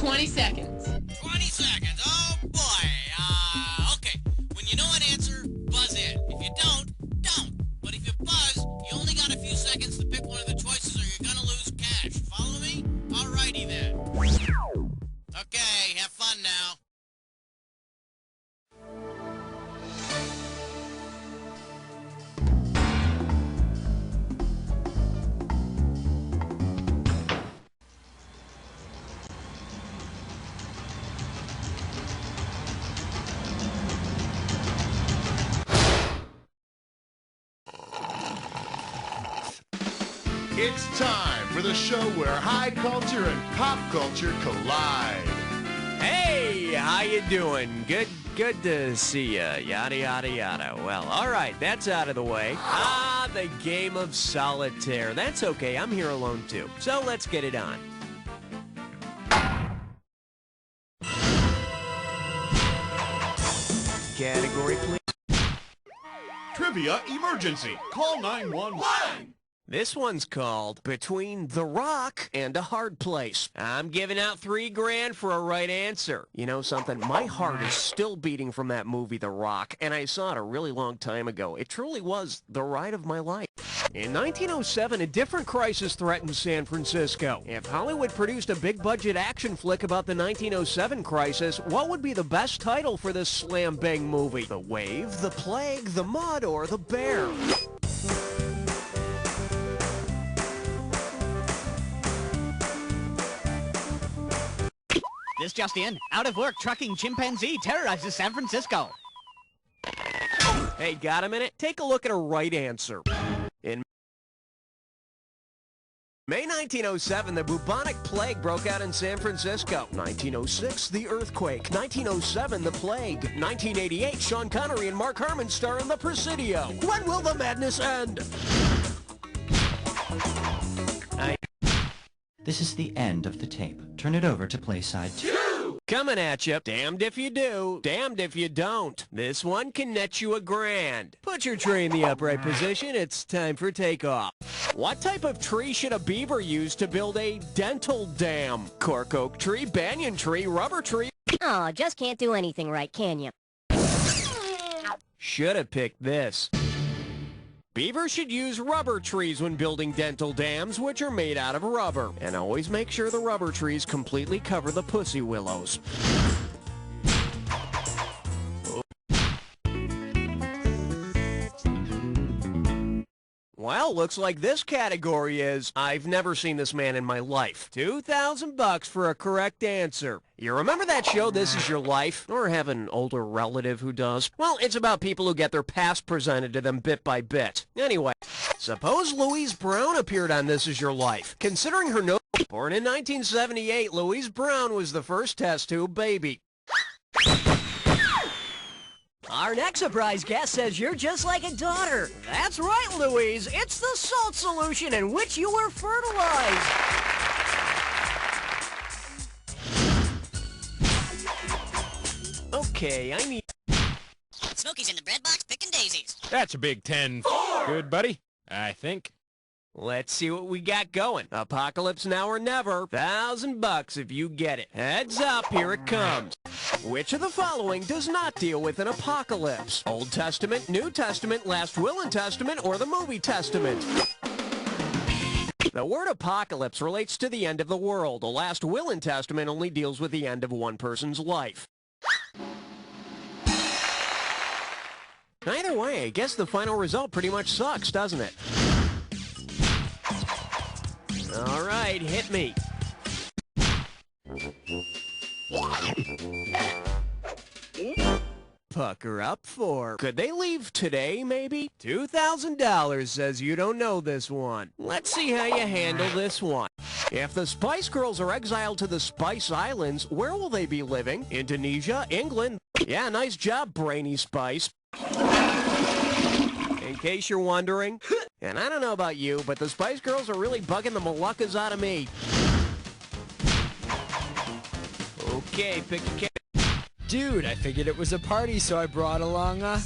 20 seconds. 20 seconds. Oh, boy. Okay. When you know an answer, buzz in. If you don't. But if you buzz, you only got a few seconds to pick one of the choices or you're gonna lose cash. Follow me? Alrighty then. Okay, have fun now. It's time for the show where high culture and pop culture collide. Hey, how you doing? Good to see ya. Yada, yada, yada. Well, all right, that's out of the way. The game of solitaire. That's okay, I'm here alone too. So let's get it on. Category, please. Trivia emergency. Call 911. This one's called Between the Rock and a Hard Place. I'm giving out $3 grand for a right answer. You know something? My heart is still beating from that movie, The Rock, and I saw it a really long time ago. It truly was the ride of my life. In 1907, a different crisis threatened San Francisco. If Hollywood produced a big-budget action flick about the 1907 crisis, what would be the best title for this slam-bang movie? The Wave, The Plague, The Mud, or The Bear? This just in. Out of work trucking chimpanzee terrorizes San Francisco. Hey, got a minute? Take a look at a right answer. In May 1907, the bubonic plague broke out in San Francisco. 1906, the earthquake. 1907, the plague. 1988, Sean Connery and Mark Harmon star in The Presidio. When will the madness end? This is the end of the tape. Turn it over to play side 2. Coming at you. Damned if you do, damned if you don't. This one can net you $1 grand. Put your tree in the upright position. It's time for takeoff. What type of tree should a beaver use to build a dental dam? Cork oak tree, banyan tree, rubber tree? Oh, just can't do anything right, can you? Should have picked this. Beavers should use rubber trees when building dental dams, which are made out of rubber. And always make sure the rubber trees completely cover the pussy willows. Well, looks like this category is, I've never seen this man in my life. $2,000 for a correct answer. You remember that show, This Is Your Life? Or have an older relative who does? Well, it's about people who get their past presented to them bit by bit. Anyway, suppose Louise Brown appeared on This Is Your Life. Considering her nose, born in 1978, Louise Brown was the first test tube baby. Our next surprise guest says you're just like a daughter. That's right, Louise. It's the salt solution in which you were fertilized. Okay, I need... Smokey's in the bread box picking daisies. That's a big 10-4. Good, buddy. I think. Let's see what we got going. Apocalypse now or never. $1,000 if you get it. Heads up, here it comes. Which of the following does not deal with an apocalypse? Old Testament, New Testament, Last Will and Testament, or the Movie Testament? The word apocalypse relates to the end of the world. The Last Will and Testament only deals with the end of one person's life. Either way, I guess the final result pretty much sucks, doesn't it? All right, hit me. Pucker up for. Could they leave today, maybe? $2,000 says you don't know this one. Let's see how you handle this one. If the Spice Girls are exiled to the Spice Islands, where will they be living? Indonesia? England? Yeah, nice job, Brainy Spice. In case you're wondering, and I don't know about you, but the Spice Girls are really bugging the Moluccas out of me. Okay, pick a cat. Dude, I figured it was a party, so I brought along a...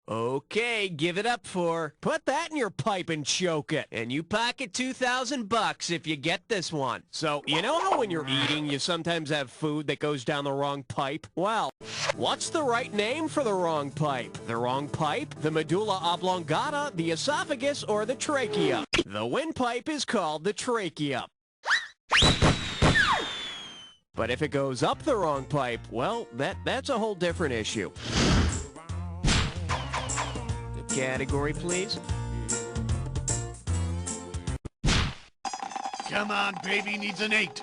Okay, give it up for... Put that in your pipe and choke it. And you pocket $2,000 if you get this one. So, you know how when you're eating, you sometimes have food that goes down the wrong pipe? Well, what's the right name for the wrong pipe? The wrong pipe? The medulla oblongata, the esophagus, or the trachea? The windpipe is called the trachea. But if it goes up the wrong pipe, well, that's a whole different issue. The category, please. Come on, baby needs an 8.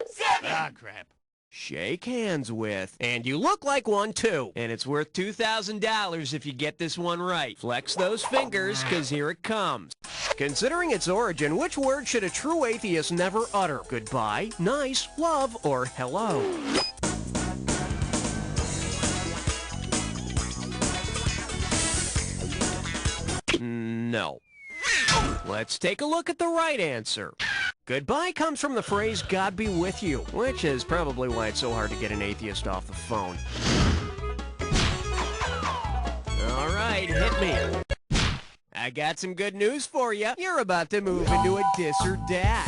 7. Ah, crap. Shake hands with. And you look like one, too. And it's worth $2,000 if you get this one right. Flex those fingers, because here it comes. Considering its origin, which word should a true atheist never utter? Goodbye, nice, love, or hello? No. Let's take a look at the right answer. Goodbye comes from the phrase, God be with you, which is probably why it's so hard to get an atheist off the phone. All right, hit me. I got some good news for you. You're about to move into a dis or dat.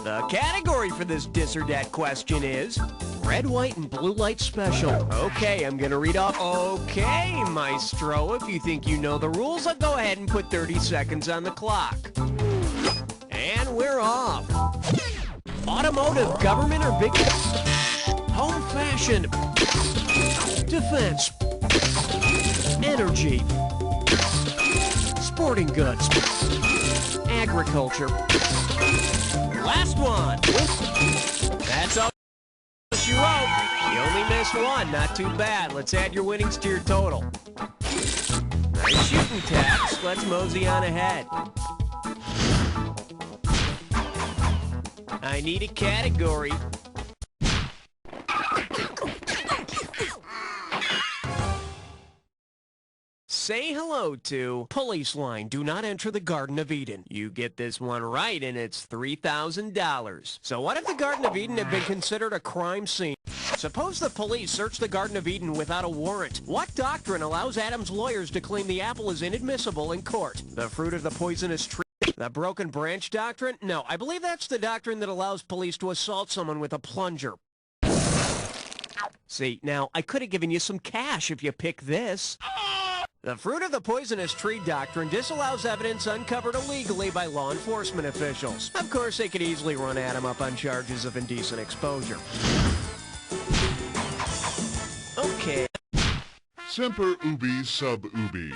The category for this dis or dat question is red, white, and blue light special. Okay, I'm gonna read off. Okay, maestro, if you think you know the rules, I'll go ahead and put 30 seconds on the clock. And we're off. Automotive, government, or big... Home fashion. Defense. Energy. Sporting goods. Agriculture. Last one. That's all you wrote. You only missed one. Not too bad. Let's add your winnings to your total. Nice shooting, Tex. Let's mosey on ahead. I need a category. Say hello to Police Line. Do not enter the Garden of Eden. You get this one right, and it's $3,000. So what if the Garden of Eden had been considered a crime scene? Suppose the police search the Garden of Eden without a warrant. What doctrine allows Adam's lawyers to claim the apple is inadmissible in court? The fruit of the poisonous tree? The broken branch doctrine? No, I believe that's the doctrine that allows police to assault someone with a plunger. See, now, I could have given you some cash if you pick this. The fruit of the poisonous tree doctrine disallows evidence uncovered illegally by law enforcement officials. Of course, they could easily run Adam up on charges of indecent exposure. Okay. Semper ubi sub ubi.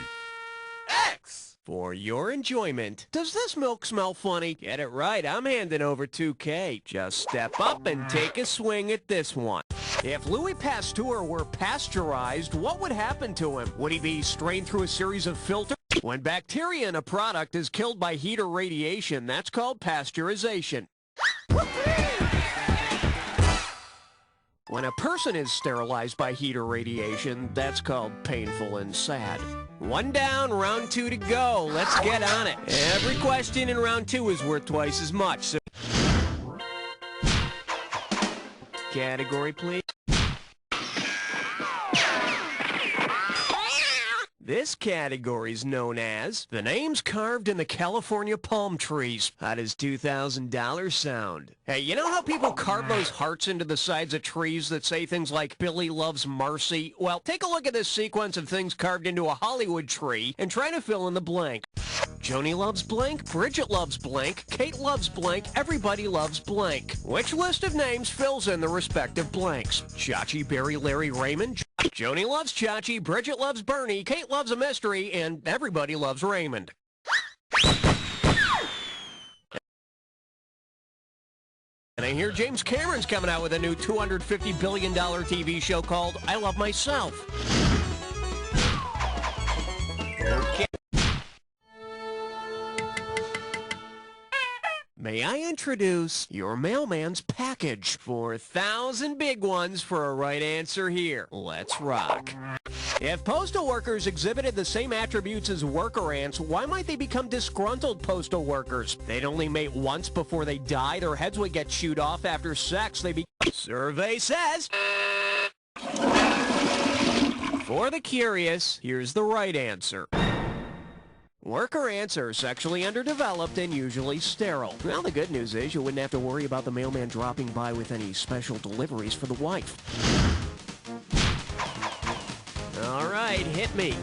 X! For your enjoyment, does this milk smell funny? Get it right, I'm handing over $2K. Just step up and take a swing at this one. If Louis Pasteur were pasteurized, what would happen to him? Would he be strained through a series of filters? When bacteria in a product is killed by heat or radiation, that's called pasteurization. When a person is sterilized by heat or radiation, that's called painful and sad. One down, round 2 to go. Let's get on it. Every question in round 2 is worth twice as much, so... Category, please. This category is known as the names carved in the California palm trees. How does $2,000 sound? Hey, you know how people carve those hearts into the sides of trees that say things like, Billy loves Marcy? Well, take a look at this sequence of things carved into a Hollywood tree and try to fill in the blank. Joni loves blank, Bridget loves blank, Kate loves blank, everybody loves blank. Which list of names fills in the respective blanks? Chachi, Barry, Larry, Raymond? Joni loves Chachi, Bridget loves Bernie, Kate loves a mystery, and everybody loves Raymond. And I hear James Cameron's coming out with a new $250 billion TV show called I Love Myself. Okay. May I introduce your mailman's package? 4,000 big ones for a right answer here. Let's rock. If postal workers exhibited the same attributes as worker ants, why might they become disgruntled postal workers? They'd only mate once before they die. Their heads would get chewed off after sex. Survey says... For the curious, here's the right answer. Worker ants are sexually underdeveloped and usually sterile. Well, the good news is you wouldn't have to worry about the mailman dropping by with any special deliveries for the wife. All right, hit me.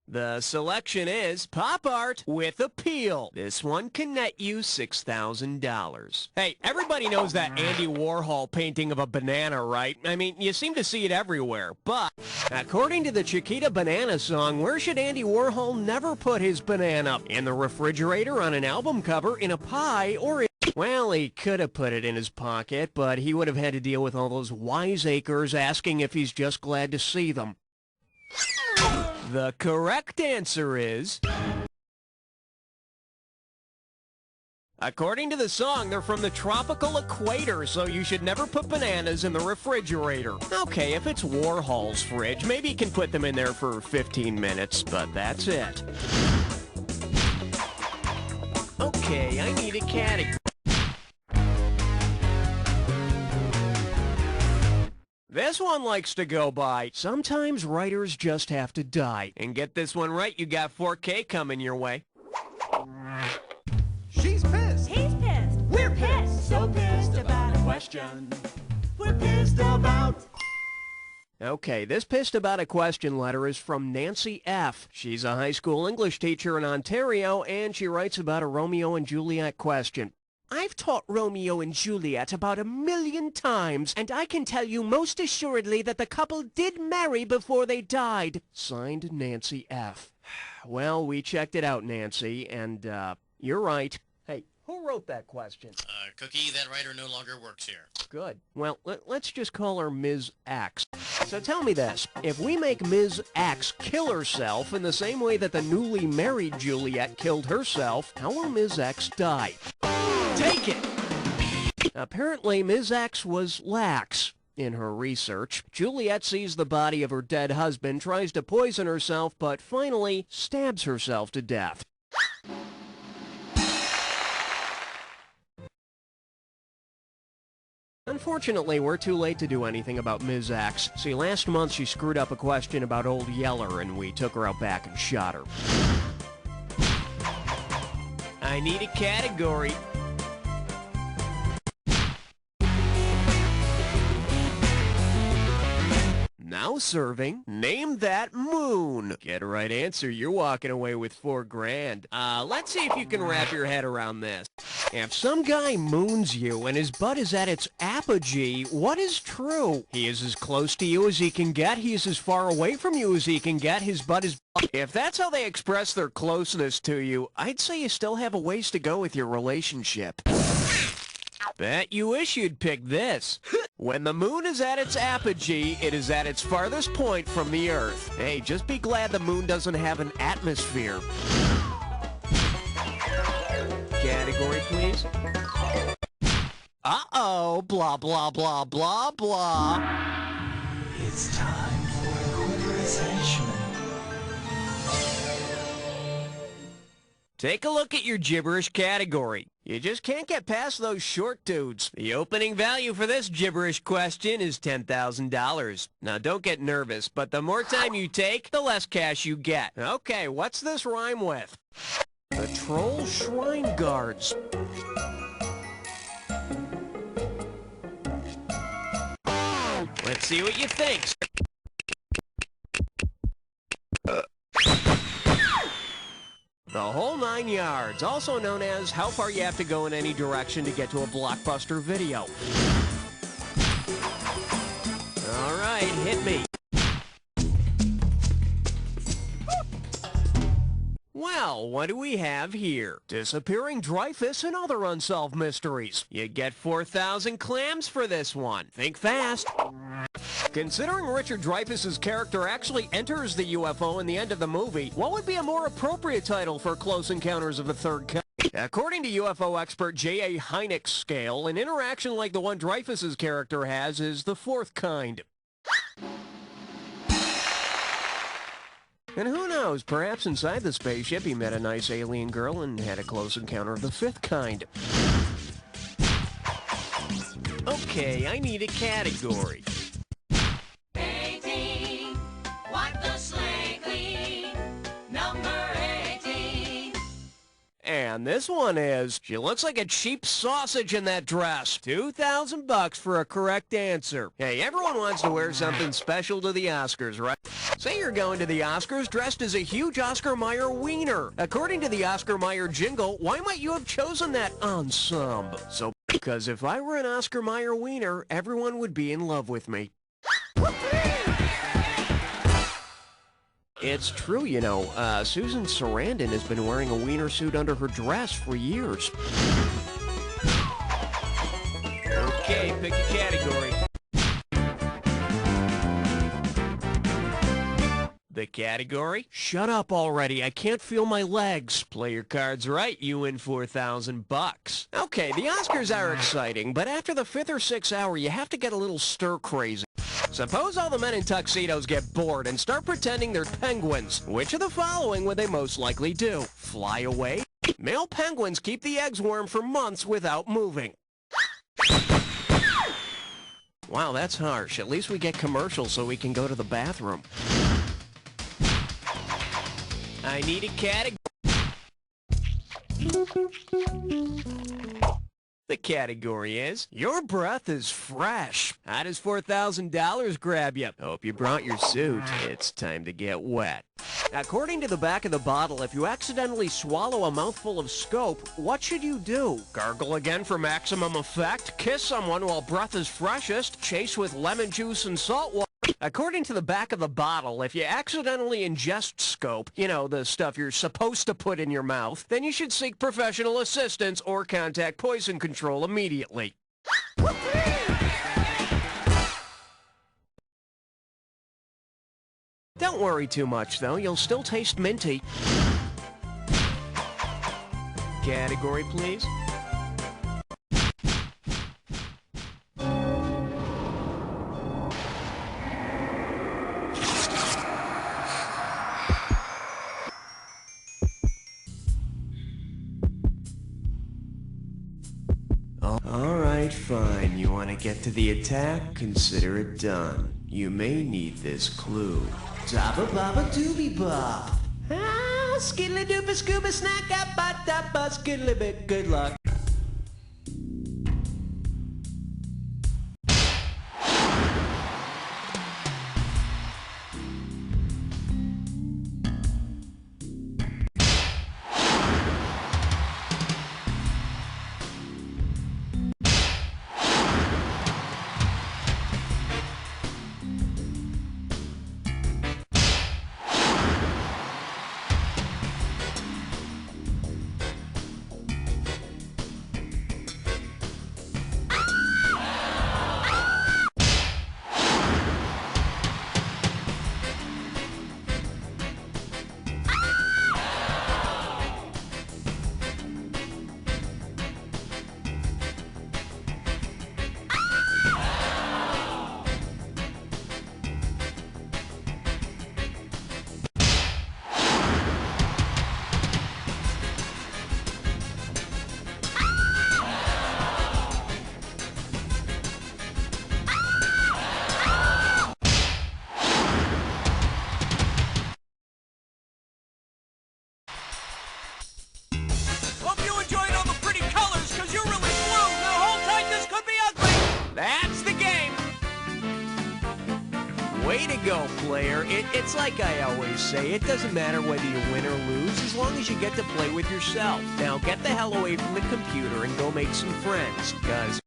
The selection is pop art with appeal. This one can net you $6,000. Hey, everybody knows that Andy Warhol painting of a banana, right? I mean, you seem to see it everywhere, but according to the Chiquita Banana song, where should Andy Warhol never put his banana? In the refrigerator, on an album cover, in a pie, or in... Well, he could have put it in his pocket, but he would have had to deal with all those wiseacres asking if he's just glad to see them. The correct answer is... According to the song, they're from the tropical equator, so you should never put bananas in the refrigerator. Okay, if it's Warhol's fridge, maybe you can put them in there for 15 minutes, but that's it. Okay, I need a category. This one likes to go by, sometimes writers just have to die. And get this one right, you got 4K coming your way. She's pissed. He's pissed. We're pissed. So pissed about a question. We're pissed about... Okay, this pissed about a question letter is from Nancy F. She's a high school English teacher in Ontario, and she writes about a Romeo and Juliet question. I've taught Romeo and Juliet about 1,000,000 times, and I can tell you most assuredly that the couple did marry before they died. Signed, Nancy F. Well, we checked it out, Nancy, and, you're right. Hey, who wrote that question? Cookie, that writer no longer works here. Good. Well, let's just call her Ms. X. So tell me this. If we make Ms. X kill herself in the same way that the newly married Juliet killed herself, how will Ms. X die? Take it! Apparently, Ms. X was lax in her research. Juliet sees the body of her dead husband, tries to poison herself, but finally stabs herself to death. Unfortunately, we're too late to do anything about Ms. X. See, last month she screwed up a question about Old Yeller, and we took her out back and shot her. I need a category. Now serving, name that moon. Get a right answer, you're walking away with $4,000. Let's see if you can wrap your head around this. If some guy moons you and his butt is at its apogee, what is true? He is as close to you as he can get, he is as far away from you as he can get, his butt is... If that's how they express their closeness to you, I'd say you still have a ways to go with your relationship. Bet you wish you'd pick this. When the moon is at its apogee, it is at its farthest point from the Earth. Hey, just be glad the moon doesn't have an atmosphere. Category, please. Uh-oh, blah, blah, blah, blah, blah. It's time for a quiz henchman. Take a look at your gibberish category. You just can't get past those short dudes. The opening value for this gibberish question is $10,000. Now, don't get nervous, but the more time you take, the less cash you get. Okay, what's this rhyme with? The Troll Shrine Guards. Let's see what you think. The whole 9 yards, also known as how far you have to go in any direction to get to a Blockbuster video. All right, hit me. Well, what do we have here? Disappearing Dreyfus and other unsolved mysteries. You get 4,000 clams for this one. Think fast. Considering Richard Dreyfuss's character actually enters the UFO in the end of the movie, what would be a more appropriate title for Close Encounters of the Third Kind? According to UFO expert J.A. Hynek's scale, an interaction like the one Dreyfuss's character has is the fourth kind. And who knows, perhaps inside the spaceship he met a nice alien girl and had a close encounter of the fifth kind. Okay, I need a category. 18, wipe the slate clean. Number 18. And this one is, she looks like a cheap sausage in that dress. $2,000 for a correct answer. Hey, everyone wants to wear something special to the Oscars, right? Say you're going to the Oscars dressed as a huge Oscar Mayer wiener. According to the Oscar Mayer jingle, why might you have chosen that ensemble? So, because if I were an Oscar Mayer wiener, everyone would be in love with me. It's true, you know, Susan Sarandon has been wearing a wiener suit under her dress for years. Okay, pick a category. The category? Shut up already, I can't feel my legs. Play your cards right, you win $4,000. Okay, the Oscars are exciting, but after the 5th or 6th hour, you have to get a little stir-crazy. Suppose all the men in tuxedos get bored and start pretending they're penguins. Which of the following would they most likely do? Fly away? Male penguins keep the eggs warm for months without moving. Wow, that's harsh. At least we get commercials so we can go to the bathroom. I need a category. The category is, your breath is fresh. How does $4,000 grab you? Hope you brought your suit. It's time to get wet. According to the back of the bottle, if you accidentally swallow a mouthful of scope, what should you do? Gargle again for maximum effect? Kiss someone while breath is freshest? Chase with lemon juice and salt water? According to the back of the bottle, if you accidentally ingest scope, you know, the stuff you're supposed to put in your mouth, then you should seek professional assistance or contact poison control immediately. Don't worry too much, though. You'll still taste minty. Category, please. Alright, fine. You want to get to the attack? Consider it done. You may need this clue. Dabba babba doobie bop. Ah, skiddly dooba scuba snack up ba da ba skiddly bit. Good luck. Way to go, player. It's like I always say, it doesn't matter whether you win or lose, as long as you get to play with yourself. Now get the hell away from the computer and go make some friends, because...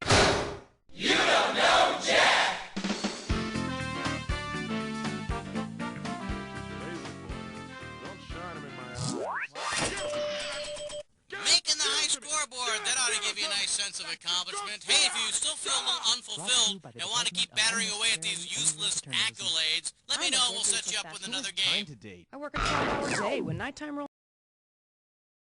You don't know Jack! Making the high scoreboard, that ought to give you a nice sense of accomplishment. Hey, if you still feel a little unfulfilled and want to keep battering away at these useless accolades, let me know and we'll set you up with another game. I work a 12-hour day when nighttime rolls.